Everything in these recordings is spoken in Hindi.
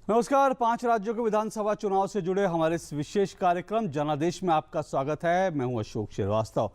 नमस्कार। 5 राज्यों के विधानसभा चुनाव से जुड़े हमारे इस विशेष कार्यक्रम जनादेश में आपका स्वागत है। मैं हूं अशोक श्रीवास्तव।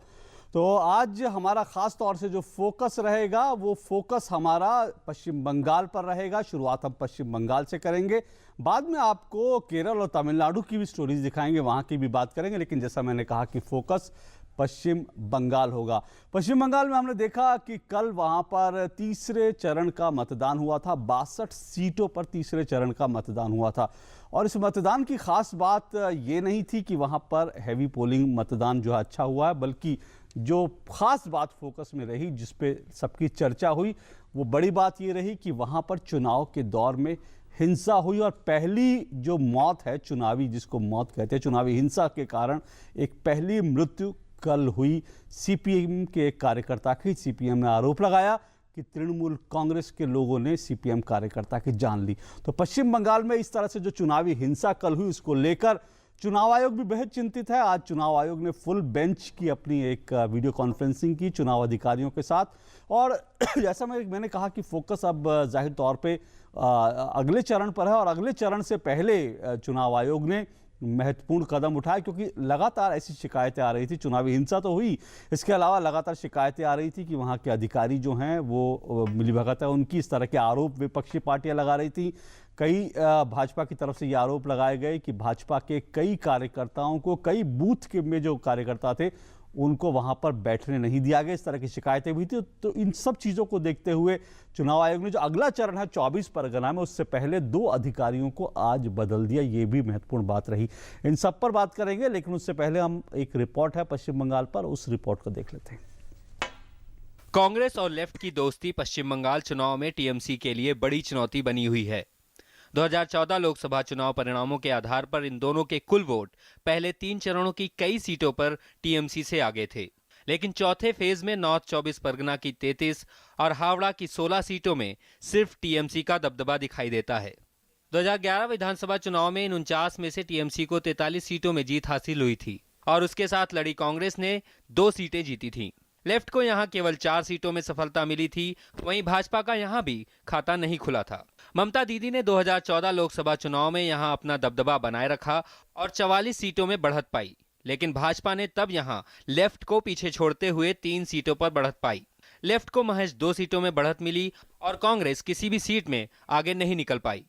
तो आज हमारा खास तौर से जो फोकस रहेगा वो फोकस हमारा पश्चिम बंगाल पर रहेगा। शुरुआत हम पश्चिम बंगाल से करेंगे, बाद में आपको केरल और तमिलनाडु की भी स्टोरीज दिखाएंगे, वहां की भी बात करेंगे। लेकिन जैसा मैंने कहा कि फोकस पश्चिम बंगाल होगा। पश्चिम बंगाल में हमने देखा कि कल वहां पर तीसरे चरण का मतदान हुआ था। 62 सीटों पर तीसरे चरण का मतदान हुआ था। और इस मतदान की खास बात ये नहीं थी कि वहां पर हैवी पोलिंग मतदान जो है अच्छा हुआ है, बल्कि जो खास बात फोकस में रही, जिस पे सबकी चर्चा हुई, वो बड़ी बात ये रही कि वहां पर चुनाव के दौर में हिंसा हुई। और पहली जो मौत है चुनावी, जिसको मौत कहते हैं, चुनावी हिंसा के कारण एक पहली मृत्यु कल हुई सीपीएम के एक कार्यकर्ता की। सीपीएम ने आरोप लगाया कि तृणमूल कांग्रेस के लोगों ने सीपीएम कार्यकर्ता की जान ली। तो पश्चिम बंगाल में इस तरह से जो चुनावी हिंसा कल हुई, उसको लेकर चुनाव आयोग भी बेहद चिंतित है। आज चुनाव आयोग ने फुल बेंच की अपनी एक वीडियो कॉन्फ्रेंसिंग की चुनाव अधिकारियों के साथ। और जैसा मैंने कहा कि फोकस अब जाहिर तौर पे अगले चरण पर है। और अगले चरण से पहले चुनाव आयोग ने महत्वपूर्ण कदम उठाए, क्योंकि लगातार ऐसी शिकायतें आ रही थी। चुनावी हिंसा तो हुई, इसके अलावा लगातार शिकायतें आ रही थी कि वहाँ के अधिकारी जो हैं वो मिलीभगत है उनकी। इस तरह के आरोप विपक्षी पार्टियां लगा रही थी। कई भाजपा की तरफ से ये आरोप लगाए गए कि भाजपा के कई कार्यकर्ताओं को, कई बूथ के में जो कार्यकर्ता थे, उनको वहां पर बैठने नहीं दिया गया। इस तरह की शिकायतें भी थी। तो इन सब चीज़ों को देखते हुए चुनाव आयोग ने जो अगला चरण है 24 परगना में, उससे पहले 2 अधिकारियों को आज बदल दिया। ये भी महत्वपूर्ण बात रही। इन सब पर बात करेंगे, लेकिन उससे पहले हम एक रिपोर्ट है पश्चिम बंगाल पर, उस रिपोर्ट को देख लेते हैं। कांग्रेस और लेफ्ट की दोस्ती पश्चिम बंगाल चुनाव में टीएमसी के लिए बड़ी चुनौती बनी हुई है। 2014 लोकसभा चुनाव परिणामों के आधार पर इन दोनों के कुल वोट पहले 3 चरणों की कई सीटों पर टीएमसी से आगे थे। लेकिन चौथे फेज में नॉर्थ 24 परगना की 33 और हावड़ा की 16 सीटों में सिर्फ टीएमसी का दबदबा दिखाई देता है। 2011 विधानसभा चुनाव में इन 49 में से टीएमसी को 43 सीटों में जीत हासिल हुई थी और उसके साथ लड़ी कांग्रेस ने 2 सीटें जीती थीं। लेफ्ट को यहां केवल 4 सीटों में सफलता मिली थी। वहीं भाजपा का यहां भी खाता नहीं खुला था। ममता दीदी ने 2014 लोकसभा चुनाव में यहां अपना दबदबा बनाए रखा और 44 सीटों में बढ़त पाई। लेकिन भाजपा ने तब यहां लेफ्ट को पीछे छोड़ते हुए 3 सीटों पर बढ़त पाई। लेफ्ट को महज 2 सीटों में बढ़त मिली और कांग्रेस किसी भी सीट में आगे नहीं निकल पाई।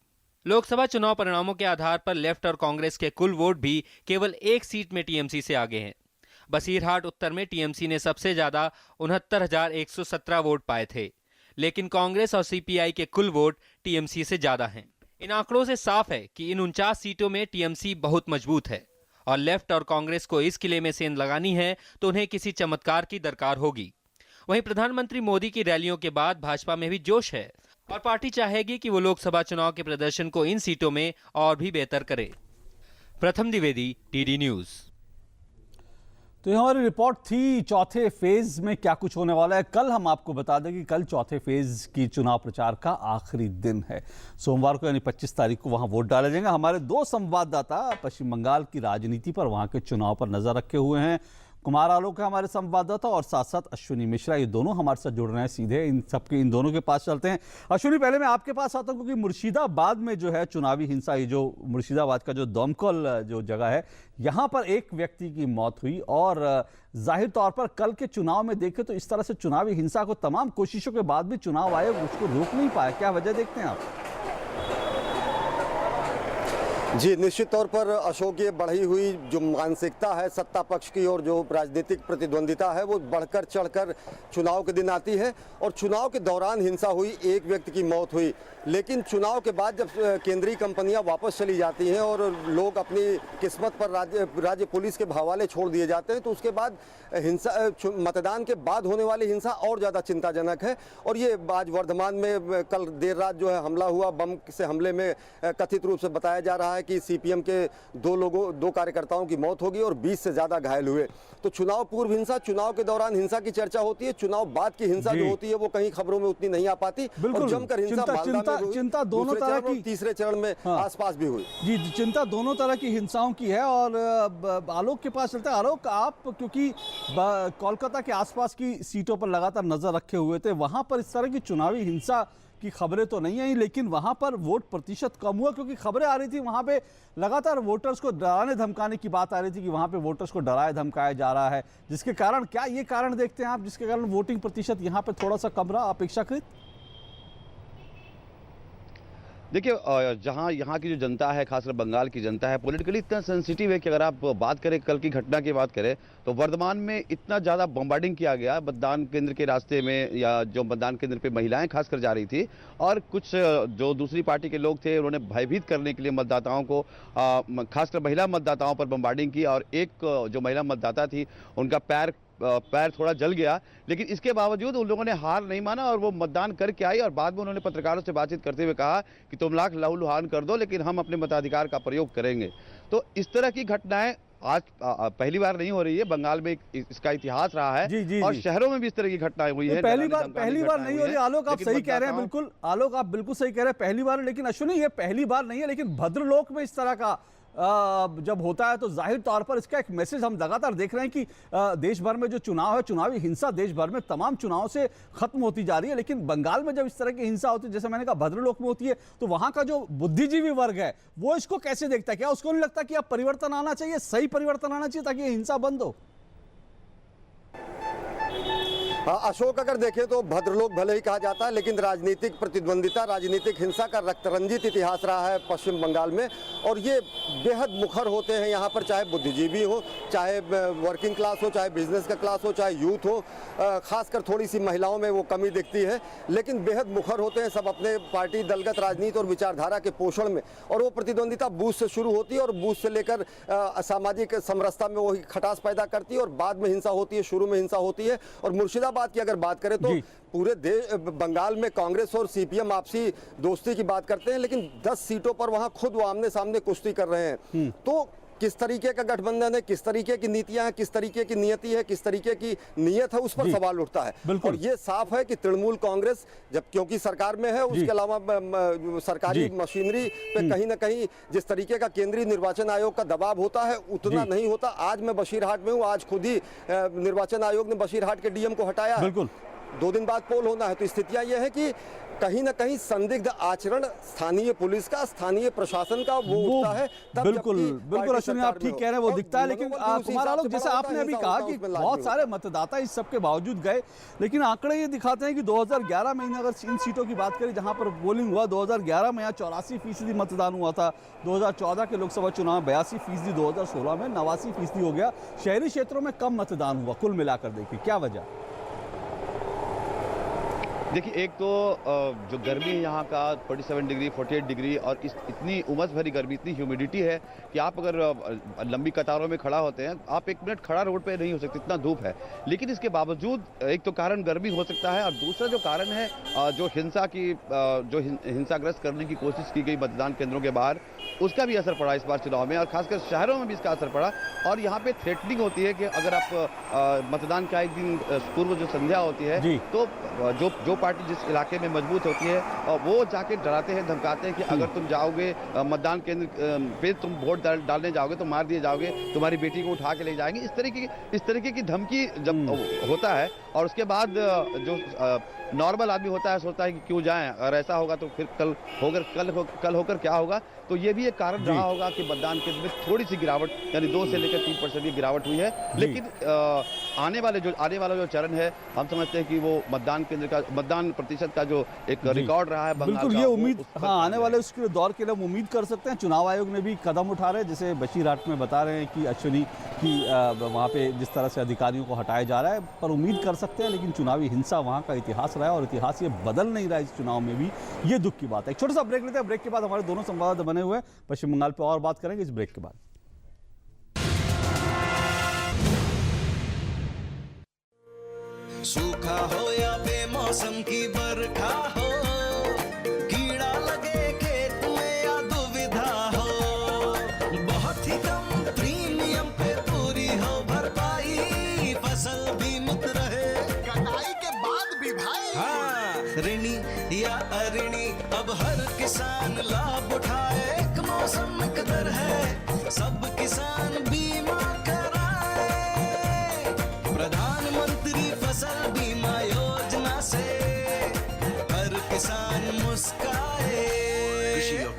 लोकसभा चुनाव परिणामों के आधार पर लेफ्ट और कांग्रेस के कुल वोट भी केवल 1 सीट में टीएमसी से आगे हैं। बसीरहाट उत्तर में टीएमसी ने सबसे ज्यादा 69,117 वोट पाए थे, लेकिन कांग्रेस और सीपीआई के कुल वोट टीएमसी से ज्यादा हैं। इन आंकड़ों से साफ है कि इन 49 सीटों में टीएमसी बहुत मजबूत है और लेफ्ट और कांग्रेस को इस किले में सेंध लगानी है तो उन्हें किसी चमत्कार की दरकार होगी। वहीं प्रधानमंत्री मोदी की रैलियों के बाद भाजपा में भी जोश है और पार्टी चाहेगी कि वो लोकसभा चुनाव के प्रदर्शन को इन सीटों में और भी बेहतर करे। प्रथम द्विवेदी, डीडी न्यूज। तो ये हमारी रिपोर्ट थी चौथे फेज में क्या कुछ होने वाला है। कल हम आपको बता दें कि कल चौथे फेज की चुनाव प्रचार का आखिरी दिन है। सोमवार को यानी 25 तारीख को वहां वोट डाले जाएंगे। हमारे 2 संवाददाता पश्चिम बंगाल की राजनीति पर, वहां के चुनाव पर नजर रखे हुए हैं। कुमार आलोक है हमारे संवाददाता और साथ साथ अश्विनी मिश्रा, ये दोनों हमारे साथ जुड़ रहे हैं सीधे। इन दोनों के पास चलते हैं। अश्विनी, पहले मैं आपके पास आता हूं, क्योंकि मुर्शिदाबाद में जो है चुनावी हिंसा, ये जो मुर्शिदाबाद का जो दमकल जो जगह है, यहां पर एक व्यक्ति की मौत हुई। और जाहिर तौर पर कल के चुनाव में देखें तो इस तरह से चुनावी हिंसा को तमाम कोशिशों के बाद भी चुनाव आयोग उसको रोक नहीं पाया। क्या वजह देखते हैं आप? जी, निश्चित तौर पर अशोक, ये बढ़ी हुई जो मानसिकता है सत्ता पक्ष की और जो राजनीतिक प्रतिद्वंदिता है, वो बढ़कर चढ़कर चुनाव के दिन आती है। और चुनाव के दौरान हिंसा हुई, एक व्यक्ति की मौत हुई। लेकिन चुनाव के बाद जब केंद्रीय कंपनियां वापस चली जाती हैं और लोग अपनी किस्मत पर राज्य पुलिस के हवाले छोड़ दिए जाते हैं, तो उसके बाद हिंसा, मतदान के बाद होने वाली हिंसा और ज़्यादा चिंताजनक है। और ये आज वर्धमान में कल देर रात जो है हमला हुआ, बम से हमले में कथित रूप से बताया जा रहा है कि सीपीएम के 2 कार्यकर्ताओं की मौत होगी और 20 से ज्यादा घायल हुए। तो चुनाव पूर्व हिंसा, चुनाव के दौरान हिंसा की चर्चा होती है, चुनाव बाद की हिंसा जो होती है वो कहीं खबरों में उतनी नहीं आ पाती। और जमकर हिंसा मालदा में हुई, चिंता दोनों तरह की, तीसरे चरण में आसपास भी हुई। जी, चिंता दोनों तरह की हिंसाओं की है। और आलोक के पास चलते हैं। आलोक, आप क्योंकि कोलकाता के आसपास की सीटों पर लगातार नजर रखे हुए थे, वहां पर इस तरह की चुनावी हिंसा की खबरें तो नहीं आई, लेकिन वहां पर वोट प्रतिशत कम हुआ क्योंकि खबरें आ रही थी वहां पे लगातार वोटर्स को डराने धमकाने की बात आ रही थी कि वहां पे वोटर्स को डराया धमकाया जा रहा है, जिसके कारण क्या ये कारण देखते हैं आप जिसके कारण वोटिंग प्रतिशत यहां पे थोड़ा सा कम रहा अपेक्षाकृत? देखिए जहाँ यहाँ की जो जनता है, खासकर बंगाल की जनता है, पॉलिटिकली इतना सेंसिटिव है कि अगर आप बात करें कल की घटना की बात करें तो वर्धमान में इतना ज़्यादा बम्बार्डिंग किया गया मतदान केंद्र के रास्ते में, या जो मतदान केंद्र पे महिलाएं खासकर जा रही थी, और कुछ जो दूसरी पार्टी के लोग थे उन्होंने भयभीत करने के लिए मतदाताओं को, खासकर महिला मतदाताओं पर बम्बार्डिंग की, और एक जो महिला मतदाता थी उनका पैर थोड़ा जल गया, लेकिन इसके बावजूद उन लोगों ने हार नहीं माना और वो मतदान करके आई। और बाद में उन्होंने पत्रकारों से बातचीत करते हुए कहा कि तुम लाख लहूलुहान कर दो लेकिन हम अपने मताधिकार का प्रयोग करेंगे। तो इस तरह की घटनाएं आज पहली बार नहीं हो रही है, बंगाल में इसका इतिहास रहा है। जी, और जी। शहरों में भी इस तरह की घटनाएं हुई है। पहली बार नहीं हो रही। आलोक आप सही कह रहे हैं, बिल्कुल आलोक आप बिल्कुल सही कह रहे हैं, पहली बार। लेकिन अश्विनी ये पहली बार नहीं है, लेकिन भद्रलोक में इस तरह का जब होता है तो जाहिर तौर पर इसका एक मैसेज हम लगातार देख रहे हैं कि देश भर में जो चुनाव है, चुनावी हिंसा देश भर में तमाम चुनाव से खत्म होती जा रही है, लेकिन बंगाल में जब इस तरह की हिंसा होती है, जैसे मैंने कहा भद्रलोक में होती है, तो वहां का जो बुद्धिजीवी वर्ग है वो इसको कैसे देखता है? क्या उसको नहीं लगता कि अब परिवर्तन आना चाहिए, सही परिवर्तन आना चाहिए ताकि ये हिंसा बंद हो? अशोक, अगर देखें तो भद्रलोक भले ही कहा जाता है, लेकिन राजनीतिक प्रतिद्वंदिता, राजनीतिक हिंसा का रक्तरंजित इतिहास रहा है पश्चिम बंगाल में, और ये बेहद मुखर होते हैं यहाँ पर, चाहे बुद्धिजीवी हो, चाहे वर्किंग क्लास हो, चाहे बिजनेस का क्लास हो, चाहे यूथ हो। खासकर थोड़ी सी महिलाओं में वो कमी दिखती है, लेकिन बेहद मुखर होते हैं सब अपने पार्टी दलगत राजनीति और विचारधारा के पोषण में। और वो प्रतिद्वंदिता बूथ से शुरू होती है और बूथ से लेकर सामाजिक समरसता में वही खटास पैदा करती है और बाद में हिंसा होती है, शुरू में हिंसा होती है। और मुर्शिदाबाद की अगर बात करें तो पूरे देश बंगाल में कांग्रेस और सीपीएम आपसी दोस्ती की बात करते हैं, लेकिन 10 सीटों पर वहां खुद वो आमने सामने कुश्ती कर रहे हैं। तो किस तरीके का गठबंधन है, किस तरीके की नीतियां हैं, किस तरीके की नियति है, किस तरीके की नीयत है, उस पर सवाल उठता है। और ये साफ है कि तृणमूल कांग्रेस जब क्योंकि सरकार में है, उसके अलावा सरकारी मशीनरी पे कहीं ना कहीं जिस तरीके का केंद्रीय निर्वाचन आयोग का दबाव होता है उतना नहीं होता। आज मैं बशीरहाट में हूँ, आज खुद ही निर्वाचन आयोग ने बशीरहाट के डीएम को हटाया है। 2 दिन बाद पोल होना है। तो स्थितियां यह है कि कहीं ना कहीं संदिग्ध आचरण स्थानीय पुलिस का, स्थानीय प्रशासन का वो उठता है। बिल्कुल अश्विनी आप ठीक कह रहे हैं, वो दिखता है। लेकिन कुमार आलोक, जैसे आपने अभी कहा कि बहुत सारे मतदाता इस सब के बावजूद गए, लेकिन आंकड़े ये दिखाते हैं कि 2011 में अगर इन सीटों की बात करें जहां पर पोलिंग हुआ, 2011 में यहाँ 84% मतदान हुआ था, 2014 के लोकसभा चुनाव में 82%, 2016 में 89% हो गया। शहरी क्षेत्रों में कम मतदान हुआ कुल मिलाकर, देखिए क्या वजह? देखिए, एक तो जो गर्मी है यहाँ का 47 डिग्री 48 डिग्री, और इतनी उमस भरी गर्मी, इतनी ह्यूमिडिटी है कि आप अगर लंबी कतारों में खड़ा होते हैं, आप 1 मिनट खड़ा रोड पे नहीं हो सकते, इतना धूप है। लेकिन इसके बावजूद एक तो कारण गर्मी हो सकता है, और दूसरा जो कारण है जो हिंसाग्रस्त करने की कोशिश की गई मतदान केंद्रों के बाहर, उसका भी असर पड़ा इस बार चुनाव में, और खासकर शहरों में भी इसका असर पड़ा। और यहाँ पे थ्रेटनिंग होती है कि अगर आप मतदान का एक दिन पूर्व जो संध्या होती है, तो जो पार्टी जिस इलाके में मजबूत होती है वो जाके डराते हैं, धमकाते हैं कि अगर तुम जाओगे मतदान केंद्र पे, तुम वोट डालने जाओगे तो मार दिए जाओगे, तुम्हारी बेटी को उठा के ले जाएंगे। इस तरीके की धमकी जब होता है, और उसके बाद जो नॉर्मल आदमी होता है सोचता है कि क्यों जाएं, अगर ऐसा होगा तो फिर कल होकर क्या होगा। तो ये भी एक कारण रहा होगा कि मतदान केंद्र में थोड़ी सी गिरावट, यानी 2 से लेकर 3% की गिरावट हुई है। लेकिन आने वाला जो चरण है, हम समझते हैं कि वो मतदान प्रतिशत का जो एक रिकॉर्ड रहा है बिल्कुल ये उम्मीद, आने वाले उसके दौर के लिए हम उम्मीद कर सकते हैं। चुनाव आयोग ने भी कदम उठा रहे हैं, जैसे बशीरहाट में बता रहे हैं कि अश्विनी की वहाँ पे जिस तरह से अधिकारियों को हटाया जा रहा है, पर उम्मीद कर सकते हैं। लेकिन चुनावी हिंसा वहाँ का इतिहास रहा है, और इतिहास ये बदल नहीं रहा है इस चुनाव में भी, ये दुख की बात है। एक छोटा सा ब्रेक लेते हैं, ब्रेक के बाद हमारे दोनों संवाददाता बने हुए हैं पश्चिम बंगाल पे, और बात करेंगे इस ब्रेक के बाद। सूखा हो या बेमौसम की बरखा हो, कीड़ा लगे खेत में या दुविधा हो, बहुत ही कम प्रीमियम पे पूरी हो भरपाई, फसल बीमित रहे कटाई के बाद भी भाई। हाँ, ऋणी या अऋणी अब हर किसान लाभ उठाए, एक मौसम एक दर है, सब किसान बीमा कराए, प्रधानमंत्री फसल बीमा योजना से हर किसान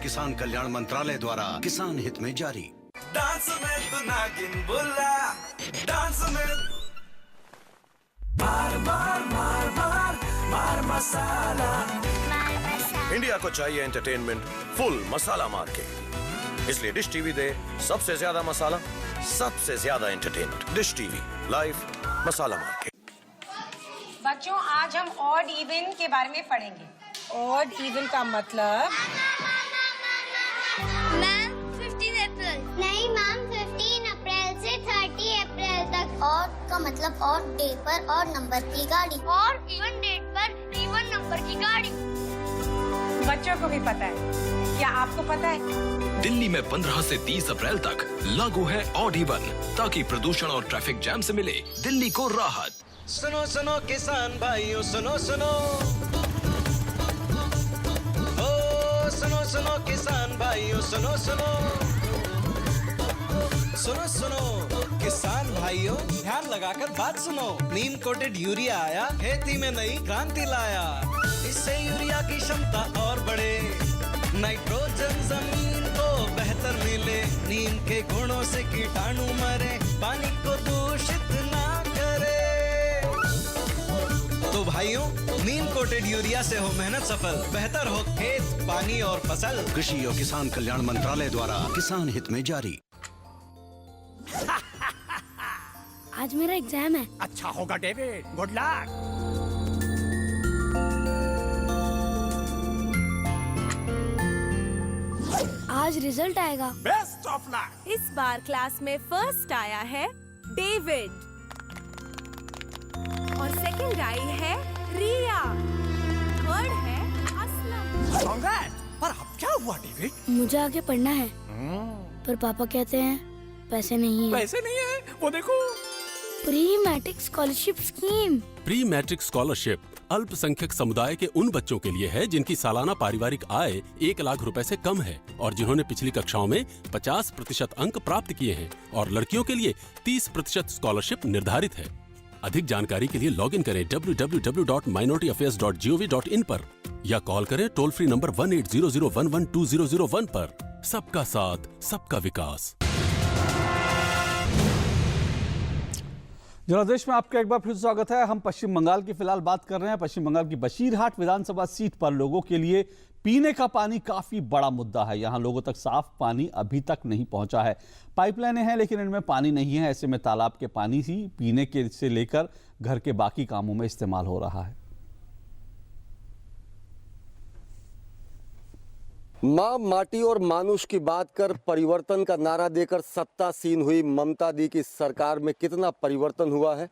किसान कल्याण मंत्रालय द्वारा किसान हित में जारी। डांस में तू नागिन बुला, डांस में मार मार मार मार मार मसाला। इंडिया को चाहिए एंटरटेनमेंट फुल मसाला मार के, इसलिए डिश टीवी दे सबसे ज्यादा मसाला, सबसे ज्यादा एंटरटेनमेंट। डिश टीवी लाइव मसाला मार के। बच्चों, आज हम ऑड इवन के बारे में पढ़ेंगे। ऑड इवन का मतलब मैम 15 अप्रैल नहीं मैम, 15 अप्रैल से 30 अप्रैल तक। ऑड का मतलब ऑड डे पर और नंबर की गाड़ी, और इवन डेट पर इवन नंबर की गाड़ी। बच्चों को भी पता है, क्या आपको पता है? दिल्ली में 15 से 30 अप्रैल तक लागू है ऑड इवन, ताकि प्रदूषण और ट्रैफिक जैम से मिले दिल्ली को राहत। सुनो सुनो किसान भाइयों, सुनो सुनो, ओ सुनो सुनो किसान भाइयों, सुनो सुनो, सुनो सुनो किसान भाइयों, ध्यान लगाकर बात सुनो। नीम कोटेड यूरिया आया, खेती में नई क्रांति लाया। इससे यूरिया की क्षमता और बढ़े, नाइट्रोजन जमीन को बेहतर मिले, नीम के गुणों से कीटाणु मरे, पानी को दूषित ना करे। तो भाइयों, नीम कोटेड यूरिया से हो मेहनत सफल, बेहतर हो खेत, पानी और फसल। कृषि और किसान कल्याण मंत्रालय द्वारा किसान हित में जारी। आज मेरा एग्जाम है। अच्छा होगा डेविड, गुड लक। आज रिजल्ट आएगा। Best of luck. इस बार क्लास में फर्स्ट आया है डेविड और सेकंड आई है रिया, थर्ड है असलम। कांग्रेस। पर अब क्या हुआ डेविड? मुझे आगे पढ़ना है, पर पापा कहते हैं पैसे नहीं है। पैसे नहीं है, वो देखो। Pre matric scholarship scheme. Pre matric scholarship अल्पसंख्यक समुदाय के उन बच्चों के लिए है जिनकी सालाना पारिवारिक आय 1 लाख रुपए से कम है और जिन्होंने पिछली कक्षाओं में 50% अंक प्राप्त किए हैं, और लड़कियों के लिए 30% स्कॉलरशिप निर्धारित है। अधिक जानकारी के लिए लॉगिन करें www.minorityAffairs.gov.in पर या कॉल करें टोल फ्री नंबर 1800112001 पर। सबका साथ, सबका विकास। जनादेश में आपका एक बार फिर स्वागत है। हम पश्चिम बंगाल की फिलहाल बात कर रहे हैं। पश्चिम बंगाल की बशीरहाट विधानसभा सीट पर लोगों के लिए पीने का पानी काफी बड़ा मुद्दा है। यहां लोगों तक साफ पानी अभी तक नहीं पहुंचा है। पाइपलाइनें हैं लेकिन इनमें पानी नहीं है। ऐसे में तालाब के पानी ही पीने के से लेकर घर के बाकी कामों में इस्तेमाल हो रहा है। माँ माटी और मानुष की बात कर परिवर्तन का नारा देकर सत्तासीन हुई ममता दी की सरकार में कितना परिवर्तन हुआ है,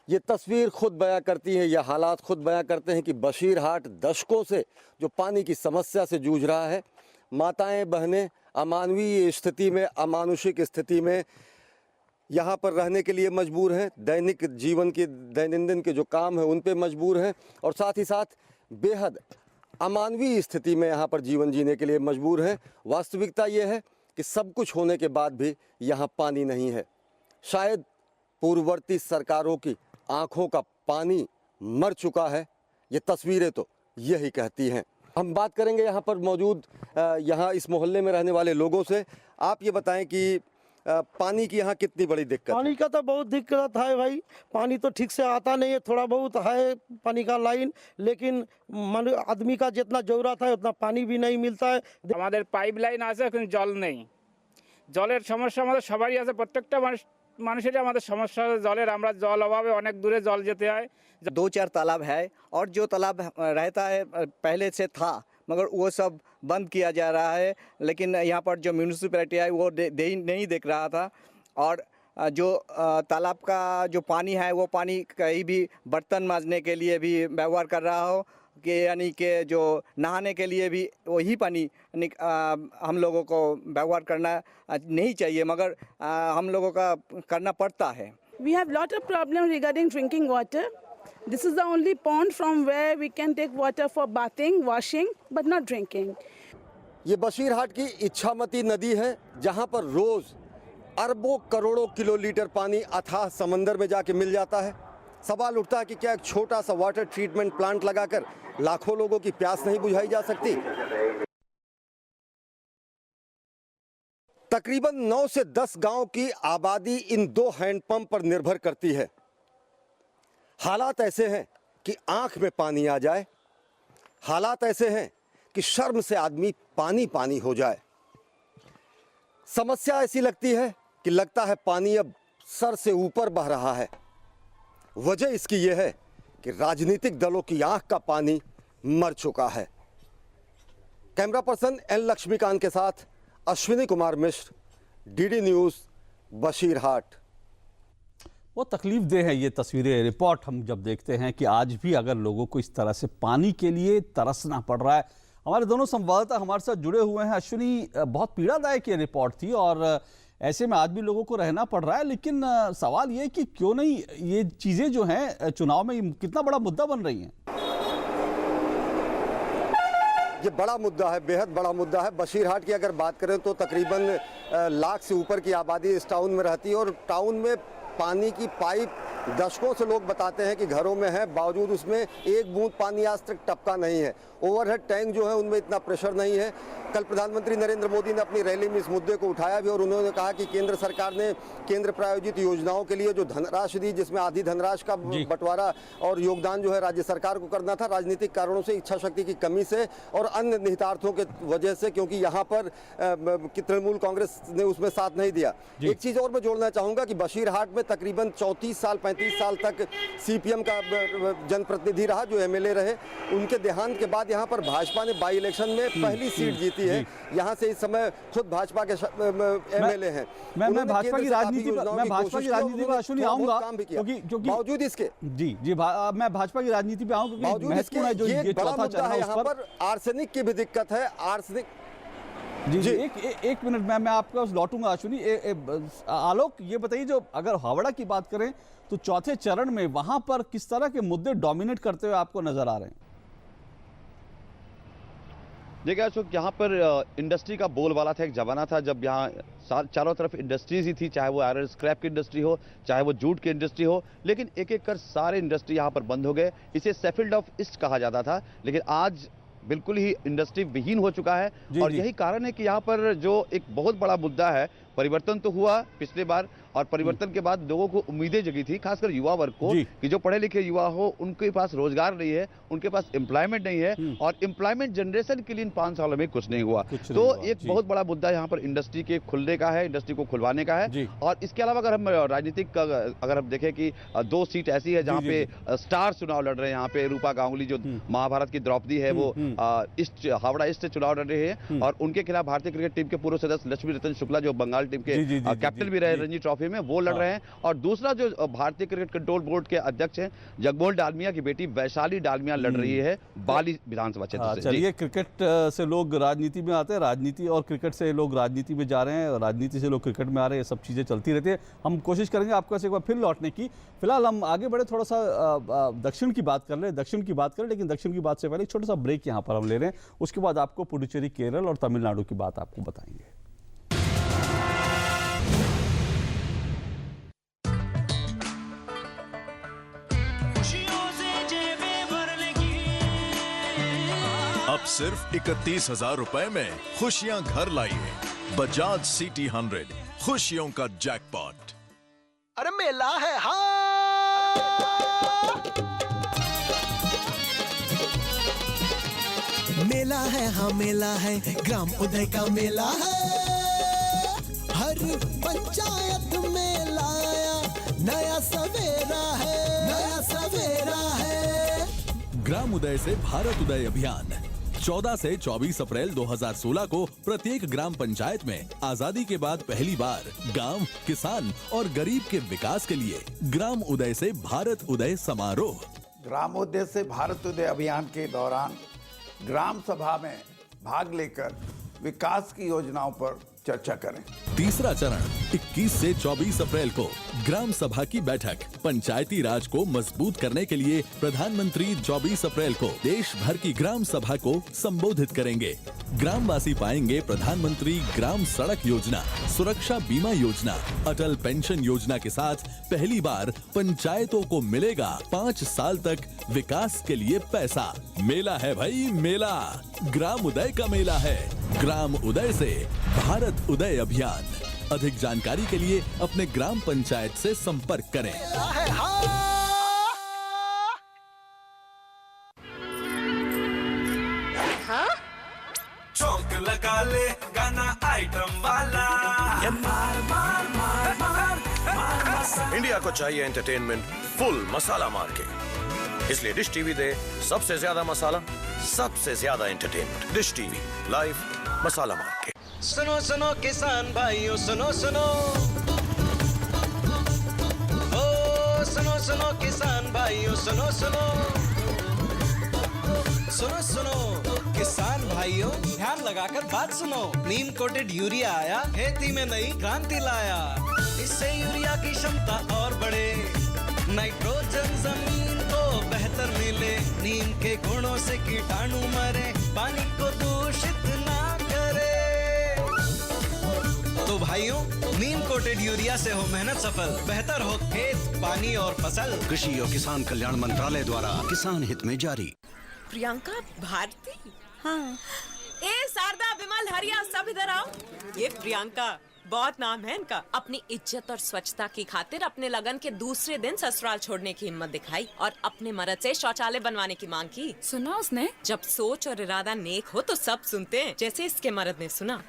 ये तस्वीर खुद बयां करती है। ये हालात खुद बयां करते हैं कि बशीरहाट दशकों से जो पानी की समस्या से जूझ रहा है, माताएं बहनें अमानवीय स्थिति में, अमानुषिक स्थिति में यहाँ पर रहने के लिए मजबूर हैं। दैनिक जीवन के दैनंदिन के जो काम है उन पे मजबूर हैं और साथ ही साथ बेहद अमानवीय स्थिति में यहाँ पर जीवन जीने के लिए मजबूर हैं। वास्तविकता ये है कि सब कुछ होने के बाद भी यहाँ पानी नहीं है। शायद पूर्ववर्ती सरकारों की आंखों का पानी मर चुका है, ये तस्वीरें तो यही कहती हैं। हम बात करेंगे यहाँ पर मौजूद यहाँ इस मोहल्ले में रहने वाले लोगों से। आप ये बताएं कि पानी की यहाँ कितनी बड़ी दिक्कत है? पानी का तो बहुत दिक्कत है भाई, पानी तो ठीक से आता नहीं है। थोड़ा बहुत है पानी का लाइन, लेकिन आदमी का जितना जरूरत है उतना पानी भी नहीं मिलता है। हमारे पाइप लाइन আছে কিন্তু জল নেই। জলের সমস্যা আমাদের সবারই আছে, প্রত্যেকটা মানুষেরই আমাদের সমস্যা জলের। আমরা জল অভাবে অনেক দূরে জল যেতে হয়। 2-4 तालाब है और जो तालाब रहता है पहले से था, मगर वो सब बंद किया जा रहा है। लेकिन यहाँ पर जो म्यूनिसिपैलिटी है वो नहीं देख रहा था। और जो तालाब का जो पानी है वो पानी कहीं भी बर्तन मांजने के लिए भी व्यवहार कर रहा हो कि यानी कि जो नहाने के लिए भी वही पानी हम लोगों को व्यवहार करना नहीं चाहिए, मगर हम लोगों का करना पड़ता है। We have lot of problem regarding drinking water. This is the only pond from where we can take water for bathing, washing, but not drinking. ये बशीरहाट की इच्छामती नदी है जहां पर रोज अरबों करोड़ों किलोलीटर पानी अथाह समंदर में जाके मिल जाता है। सवाल उठता है कि क्या एक छोटा सा वाटर ट्रीटमेंट प्लांट लगाकर लाखों लोगों की प्यास नहीं बुझाई जा सकती? तकरीबन 9 से 10 गांव की आबादी इन 2 हैंडपंप पर निर्भर करती है। हालात ऐसे हैं कि आंख में पानी आ जाए, हालात ऐसे हैं कि शर्म से आदमी पानी पानी हो जाए। समस्या ऐसी लगती है कि लगता है पानी अब सर से ऊपर बह रहा है। वजह इसकी यह है कि राजनीतिक दलों की आंख का पानी मर चुका है। कैमरा पर्सन एन लक्ष्मीकांत के साथ अश्विनी कुमार मिश्र, डीडी न्यूज़, बशीरहाट। वो तकलीफ दे है ये तस्वीरें, रिपोर्ट हम जब देखते हैं कि आज भी अगर लोगों को इस तरह से पानी के लिए तरसना पड़ रहा है। हमारे दोनों संवाददाता हमारे साथ जुड़े हुए हैं। अश्विनी, बहुत पीड़ादायक ये रिपोर्ट थी और ऐसे में आज भी लोगों को रहना पड़ रहा है, लेकिन सवाल ये कि क्यों नहीं ये चीज़ें जो हैं चुनाव में कितना बड़ा मुद्दा बन रही हैं। ये बड़ा मुद्दा है, बेहद बड़ा मुद्दा है। बशीरहाट की अगर बात करें तो तकरीबन लाख से ऊपर की आबादी इस टाउन में रहती है और टाउन में पानी की पाइप दशकों से लोग बताते हैं कि घरों में है, बावजूद उसमें एक बूंद पानी आज तक टपका नहीं है। ओवरहेड टैंक जो है उनमें इतना प्रेशर नहीं है। कल प्रधानमंत्री नरेंद्र मोदी ने अपनी रैली में इस मुद्दे को उठाया भी और उन्होंने कहा कि केंद्र सरकार ने केंद्र प्रायोजित योजनाओं के लिए जो धनराशि दी, जिसमें आधी धनराशि का बंटवारा और योगदान जो है राज्य सरकार को करना था, राजनीतिक कारणों से, इच्छा शक्ति की कमी से और अन्य निहितार्थों के वजह से, क्योंकि यहाँ पर तृणमूल कांग्रेस ने उसमें साथ नहीं दिया। एक चीज़ और मैं जोड़ना चाहूँगा कि बशीरहाट में तकरीबन 34 साल 35 साल तक CPM का जनप्रतिनिधि रहा, जो MLA रहे। उनके देहांत के बाद यहाँ पर भाजपा ने बाई इलेक्शन में पहली सीट जीती है। यहाँ से इस समय खुद भाजपा के MLA हैं। मैं भाजपा की राजनीति पर अश्विनी आऊंगा, क्योंकि बावजूद इसके मैं भाजपा की राजनीति पे आऊंगा क्योंकि महत्वपूर्ण है जो ये चौथा चरण है। यहाँ पर आर्सेनिक की भी दिक्कत है। आर्सेनिक जी एक मिनट मैं आपका लौटूंगा अश्विनी। आलोक, ये बताइए, जो अगर हावड़ा की बात करें तो चौथे चरण में वहां पर किस तरह के मुद्दे डोमिनेट करते हुए आपको नजर आ रहे हैं? देखिए अशोक, यहाँ पर इंडस्ट्री का बोलबाला था। एक जमाना था जब यहाँ चारों तरफ इंडस्ट्रीज ही थी, चाहे वो आयरन स्क्रैप की इंडस्ट्री हो, चाहे वो जूट की इंडस्ट्री हो, लेकिन एक एक कर सारे इंडस्ट्री यहाँ पर बंद हो गए। इसे शेफील्ड ऑफ ईस्ट कहा जाता था, लेकिन आज बिल्कुल ही इंडस्ट्री विहीन हो चुका है। और यही कारण है कि यहाँ पर जो एक बहुत बड़ा मुद्दा है, परिवर्तन तो हुआ पिछले बार और परिवर्तन के बाद लोगों को उम्मीदें जगी थी, खासकर युवा वर्ग को, कि जो पढ़े लिखे युवा हो उनके पास रोजगार नहीं है, उनके पास एम्प्लॉयमेंट नहीं है और एम्प्लॉयमेंट जनरेशन के लिए इन 5 सालों में कुछ नहीं हुआ। तो एक बहुत बड़ा मुद्दा यहाँ पर इंडस्ट्री के खुलने का है, इंडस्ट्री को खुलवाने का है। और इसके अलावा अगर हम राजनीतिक अगर हम देखें कि 2 सीट ऐसी है जहाँ पे स्टार चुनाव लड़ रहे हैं। यहाँ पे रूपा गांगुली जो महाभारत की द्रौपदी है वो हावड़ा ईस्ट से चुनाव लड़ रहे हैं और उनके खिलाफ भारतीय क्रिकेट टीम के पूर्व सदस्य लक्ष्मी रतन शुक्ला जो बंगाल टीम के कैप्टन भी रहे रणजी ट्रॉफी में, वो लड़ रहे हैं। और दूसरा जो भारतीय क्रिकेट कंट्रोल बोर्ड के अध्यक्ष हैं जगमोहन डालमिया की बेटी वैशाली डालमिया लड़ रही है बाली विधानसभा क्षेत्र से। चलिए, क्रिकेट से लोग राजनीति में आते हैं, राजनीति और क्रिकेट से लोग राजनीति में जा रहे हैं, राजनीति से लोग क्रिकेट में आ रहे हैं, सब चीजें चलती रहती है। हम कोशिश करेंगे आपको एक बार फिर लौटने की। फिलहाल हम आगे बढ़े, थोड़ा सा दक्षिण की बात कर लें, लेकिन दक्षिण की बात से पहले छोटा सा ब्रेक यहाँ पर हम ले रहे हैं। उसके बाद आपको पुडुचेरी, केरल और तमिलनाडु की बात आपको बताएंगे। अब सिर्फ 31,000 रुपए में खुशियां घर लाइए। बजाज CT 100, खुशियों का जैकपॉट। अरे मेला है, हाँ मेला है, हाँ मेला है, ग्राम उदय का मेला है। हर पंचायत में लाया नया सवेरा है, नया सवेरा है। ग्राम उदय से भारत उदय अभियान 14 से 24 अप्रैल 2016 को प्रत्येक ग्राम पंचायत में आजादी के बाद पहली बार गांव, किसान और गरीब के विकास के लिए ग्राम उदय से भारत उदय समारोह। ग्रामोदय से भारत उदय अभियान के दौरान ग्राम सभा में भाग लेकर विकास की योजनाओं पर चर्चा करें। तीसरा चरण 21 से 24 अप्रैल को ग्राम सभा की बैठक। पंचायती राज को मजबूत करने के लिए प्रधानमंत्री 24 अप्रैल को देश भर की ग्राम सभा को संबोधित करेंगे। ग्रामवासी पाएंगे प्रधानमंत्री ग्राम सड़क योजना, सुरक्षा बीमा योजना, अटल पेंशन योजना के साथ पहली बार पंचायतों को मिलेगा 5 साल तक विकास के लिए पैसा। मेला है भाई, मेला ग्राम उदय का मेला है। ग्राम उदय से भारत उदय अभियान। अधिक जानकारी के लिए अपने ग्राम पंचायत से संपर्क करें। चौक लगा ले गाना आइटम वाला, ये मार मार मार मार मार मसाला। इंडिया को चाहिए एंटरटेनमेंट फुल मसाला मार के, इसलिए डिश टीवी दे सबसे ज्यादा मसाला, सबसे ज्यादा एंटरटेनमेंट। डिश टीवी लाइव मसाला मार के। सुनो सुनो किसान भाइयों, सुनो सुनो, ओ सुनो सुनो किसान भाइयों, सुनो सुनो, सुनो सुनो किसान भाइयों, ध्यान लगाकर बात सुनो। नीम कोटेड यूरिया आया, खेती में नई क्रांति लाया। इससे यूरिया की क्षमता और बढ़े, नाइट्रोजन जमीन को बेहतर मिले, नीम के गुणों से कीटाणु मरे, पानी को दूषित ना करे। तो भाइयों, नीम कोटेड यूरिया से हो मेहनत सफल, बेहतर हो खेत, पानी और फसल। कृषि और किसान कल्याण मंत्रालय द्वारा किसान हित में जारी। प्रियंका भारती, हाँ। ए शारदा, विमल, हरिया, सब इधर आओ। ये प्रियंका, बहुत नाम है इनका। अपनी इज्जत और स्वच्छता की खातिर अपने लगन के दूसरे दिन ससुराल छोड़ने की हिम्मत दिखाई और अपने मर्द से शौचालय बनवाने की मांग की। सुना उसने? जब सोच और इरादा नेक हो तो सब सुनते हैं, जैसे इसके मर्द ने सुना।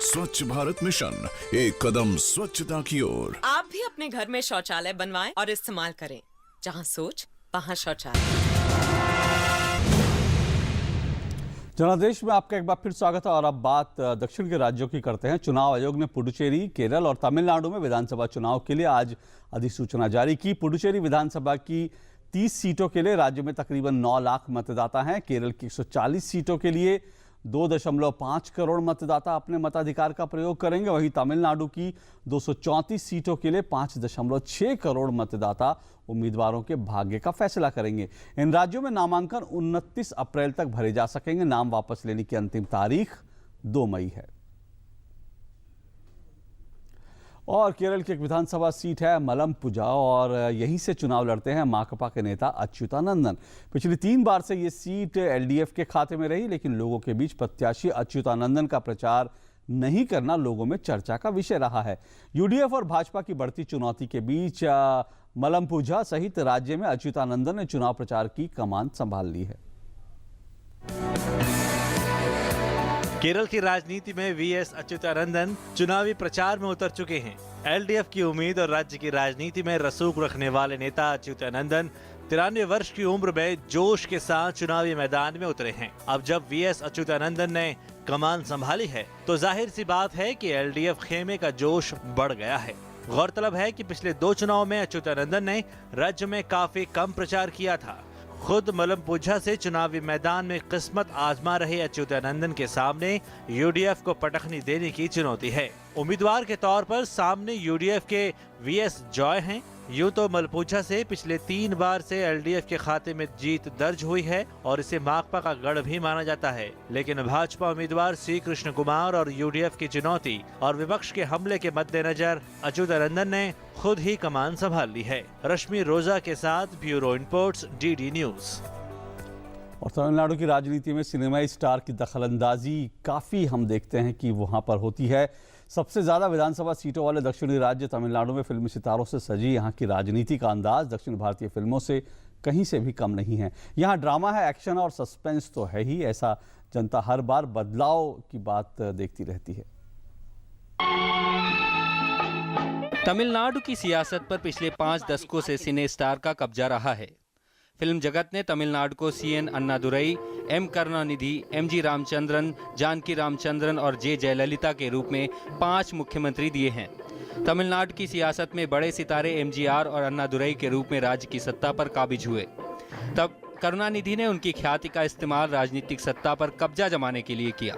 स्वच्छ भारत मिशन, एक कदम स्वच्छता की ओर। आप भी अपने घर में शौचालय बनवाएं और इस्तेमाल करें। जहाँ सोच वहाँ शौचालय। जनादेश में आपका एक बार फिर स्वागत है और अब बात दक्षिण के राज्यों की करते हैं। चुनाव आयोग ने पुडुचेरी, केरल और तमिलनाडु में विधानसभा चुनाव के लिए आज अधिसूचना जारी की। पुडुचेरी विधानसभा की 30 सीटों के लिए राज्य में तकरीबन 9 लाख मतदाता हैं। केरल की 140 सीटों के लिए 2.5 करोड़ मतदाता अपने मताधिकार का प्रयोग करेंगे। वहीं तमिलनाडु की 234 सीटों के लिए 5.6 करोड़ मतदाता उम्मीदवारों के भाग्य का फैसला करेंगे। इन राज्यों में नामांकन 29 अप्रैल तक भरे जा सकेंगे। नाम वापस लेने की अंतिम तारीख 2 मई है। और केरल की एक विधानसभा सीट है मलमपुजा और यहीं से चुनाव लड़ते हैं माकपा के नेता अच्युतानंदन। पिछली 3 बार से ये सीट एलडीएफ के खाते में रही, लेकिन लोगों के बीच प्रत्याशी अच्युतानंदन का प्रचार नहीं करना लोगों में चर्चा का विषय रहा है। यूडीएफ और भाजपा की बढ़ती चुनौती के बीच मलमपुजा सहित राज्य में अच्युतानंदन ने चुनाव प्रचार की कमान संभाल ली है। केरल की राजनीति में वीएस अच्युतानंदन चुनावी प्रचार में उतर चुके हैं। एलडीएफ की उम्मीद और राज्य की राजनीति में रसूख रखने वाले नेता अच्युतानंदन 93 वर्ष की उम्र में जोश के साथ चुनावी मैदान में उतरे हैं। अब जब वीएस अच्युतानंदन ने कमान संभाली है तो जाहिर सी बात है कि एलडीएफ खेमे का जोश बढ़ गया है। गौरतलब है कि पिछले 2 चुनाव में अच्युतानंदन ने राज्य में काफी कम प्रचार किया था। खुद मलमपुजा से चुनावी मैदान में किस्मत आजमा रहे अच्युतानंदन के सामने यूडीएफ को पटखनी देने की चुनौती है। उम्मीदवार के तौर पर सामने यूडीएफ के वीएस जॉय हैं। यूं तो मलमपुजा से पिछले 3 बार से एलडीएफ के खाते में जीत दर्ज हुई है और इसे माकपा का गढ़ भी माना जाता है, लेकिन भाजपा उम्मीदवार सी कृष्ण कुमार और यूडीएफ की चुनौती और विपक्ष के हमले के मद्देनजर अच्युतानंदन ने खुद ही कमान संभाल ली है। रश्मि रोजा के साथ ब्यूरो रिपोर्ट्स, डीडी न्यूज। और तमिलनाडु की राजनीति में सिनेमाई स्टार की दखलंदाजी काफ़ी हम देखते हैं कि वहाँ पर होती है। सबसे ज़्यादा विधानसभा सीटों वाले दक्षिणी राज्य तमिलनाडु में फिल्मी सितारों से सजी यहाँ की राजनीति का अंदाज दक्षिण भारतीय फिल्मों से कहीं से भी कम नहीं है। यहाँ ड्रामा है, एक्शन और सस्पेंस तो है ही, ऐसा जनता हर बार बदलाव की बात देखती रहती है। तमिलनाडु की सियासत पर पिछले 5 दशकों से सिने स्टार का कब्जा रहा है। फिल्म जगत ने तमिलनाडु को सीएन अन्नादुरई, एम करुणानिधि, एमजी रामचंद्रन, जानकी रामचंद्रन और जे जयललिता के रूप में 5 मुख्यमंत्री दिए हैं। तमिलनाडु की सियासत में बड़े सितारे एमजीआर और अन्नादुरई के रूप में राज्य की सत्ता पर काबिज हुए। तब करुणानिधि ने उनकी ख्याति का इस्तेमाल राजनीतिक सत्ता पर कब्जा जमाने के लिए किया,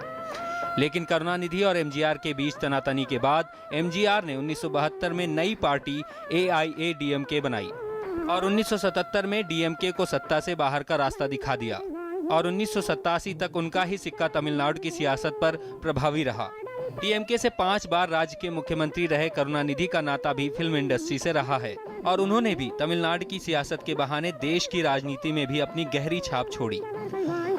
लेकिन करुणानिधि और एमजीआर के बीच तनातनी के बाद एमजीआर ने 1972 में नई पार्टी AIADMK बनाई और 1977 में डीएमके को सत्ता से बाहर का रास्ता दिखा दिया और 1987 तक उनका ही सिक्का तमिलनाडु की सियासत पर प्रभावी रहा। डीएमके से 5 बार राज्य के मुख्यमंत्री रहे करुणानिधि का नाता भी फिल्म इंडस्ट्री से रहा है और उन्होंने भी तमिलनाडु की सियासत के बहाने देश की राजनीति में भी अपनी गहरी छाप छोड़ी।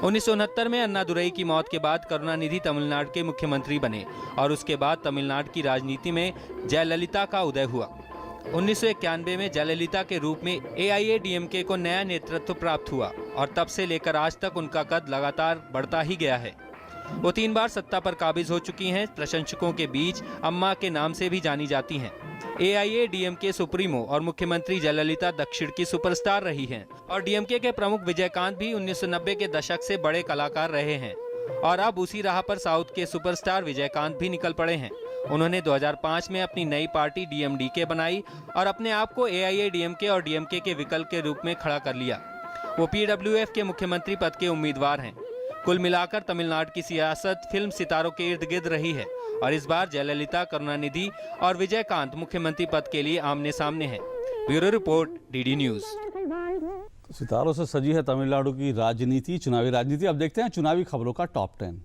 1969 में अन्नादुरई की मौत के बाद करुणानिधि तमिलनाडु के मुख्यमंत्री बने और उसके बाद तमिलनाडु की राजनीति में जयललिता का उदय हुआ। 1991 में जयललिता के रूप में AIADMK को नया नेतृत्व प्राप्त हुआ और तब से लेकर आज तक उनका कद लगातार बढ़ता ही गया है। वो 3 बार सत्ता पर काबिज हो चुकी हैं। प्रशंसकों के बीच अम्मा के नाम से भी जानी जाती हैं। AIADMK सुप्रीमो और मुख्यमंत्री जयललिता दक्षिण की सुपरस्टार रही हैं और DMK के प्रमुख विजयकांत भी 1990 के दशक से बड़े कलाकार रहे हैं और अब उसी राह पर साउथ के सुपरस्टार विजयकांत भी निकल पड़े हैं। उन्होंने 2005 में अपनी नई पार्टी DMDK बनाई और अपने आप को AIADMK और DMK के विकल्प के रूप में खड़ा कर लिया। वो PWF के मुख्यमंत्री पद के उम्मीदवार हैं। कुल मिलाकर तमिलनाडु की सियासत फिल्म सितारों के इर्द गिर्द रही है और इस बार जयललिता, करुणानिधि और विजयकांत मुख्यमंत्री पद के लिए आमने सामने हैं। Bureau report, DD news. सितारों से सजी है तमिलनाडु की राजनीति, चुनावी राजनीति। अब देखते हैं चुनावी खबरों का टॉप 10।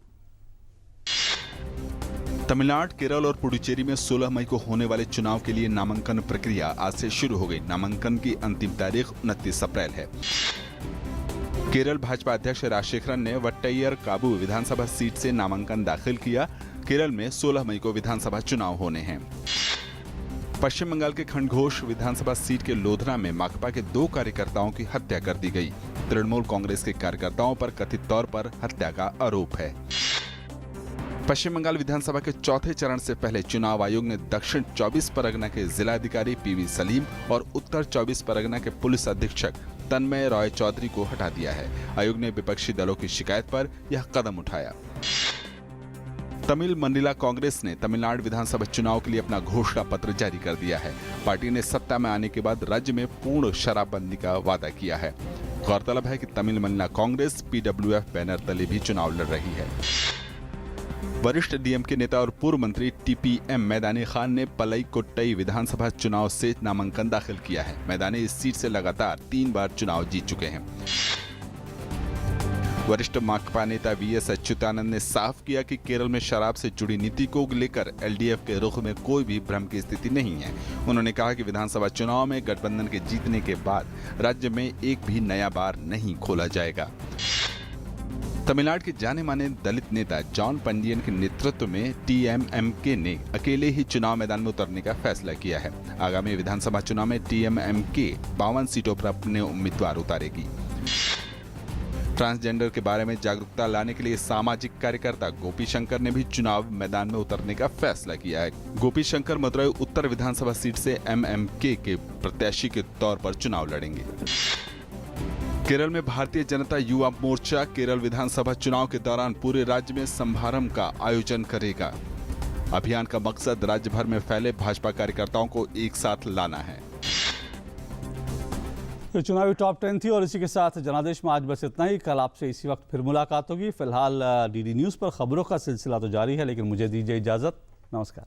तमिलनाडु, केरल और पुडुचेरी में 16 मई को होने वाले चुनाव के लिए नामांकन प्रक्रिया आज से शुरू हो गई। नामांकन की अंतिम तारीख 29 अप्रैल है। केरल भाजपा अध्यक्ष राजशेखरन ने वट्टैयर काबू विधानसभा सीट से नामांकन दाखिल किया। केरल में 16 मई को विधानसभा चुनाव होने हैं। पश्चिम बंगाल के खंडघोष विधानसभा सीट के लोधरा में माकपा के 2 कार्यकर्ताओं की हत्या कर दी गई। तृणमूल कांग्रेस के कार्यकर्ताओं पर कथित तौर पर हत्या का आरोप है। पश्चिम बंगाल विधानसभा के चौथे चरण से पहले चुनाव आयोग ने दक्षिण 24 परगना के जिलाधिकारी PV सलीम और उत्तर 24 परगना के पुलिस अधीक्षक तन्मय रॉय चौधरी को हटा दिया है। आयोग ने विपक्षी दलों की शिकायत पर यह कदम उठाया। तमिल मंडला कांग्रेस ने तमिलनाडु विधानसभा चुनाव के लिए अपना घोषणा पत्र जारी कर दिया है। पार्टी ने सत्ता में आने के बाद राज्य में पूर्ण शराबबंदी का वादा किया है। गौरतलब है कि तमिल मंडला कांग्रेस PWF बैनर तले भी चुनाव लड़ रही है। वरिष्ठ DMK नेता और पूर्व मंत्री TPM मैदानी खान ने पलईकोट्टई विधानसभा चुनाव से नामांकन दाखिल किया है। मैदानी इस सीट से लगातार 3 बार चुनाव जीत चुके हैं। वरिष्ठ माकपा नेता VS अच्युतानंद ने साफ किया कि केरल में शराब से जुड़ी नीति को लेकर LDF के रुख में कोई भी भ्रम की स्थिति नहीं है। उन्होंने कहा कि विधानसभा चुनाव में गठबंधन के जीतने के बाद राज्य में एक भी नया बार नहीं खोला जाएगा। तमिलनाडु के जाने माने दलित नेता जॉन पंडियन के नेतृत्व में TMMK ने अकेले ही चुनाव मैदान में उतरने का फैसला किया है। आगामी विधानसभा चुनाव में TMMK 52 सीटों पर अपने उम्मीदवार उतारेगी। ट्रांसजेंडर के बारे में जागरूकता लाने के लिए सामाजिक कार्यकर्ता गोपी शंकर ने भी चुनाव मैदान में उतरने का फैसला किया है। गोपी शंकर मदुरई उत्तर विधानसभा सीट से MMK के प्रत्याशी के तौर पर चुनाव लड़ेंगे। केरल में भारतीय जनता युवा मोर्चा केरल विधानसभा चुनाव के दौरान पूरे राज्य में समारंभ का आयोजन करेगा। अभियान का मकसद राज्य भर में फैले भाजपा कार्यकर्ताओं को एक साथ लाना है। तो चुनावी टॉप 10 थी और इसी के साथ जनादेश में आज बस इतना ही। कल आपसे इसी वक्त फिर मुलाकात होगी। फिलहाल DD न्यूज पर खबरों का सिलसिला तो जारी है, लेकिन मुझे दीजिए इजाजत। नमस्कार।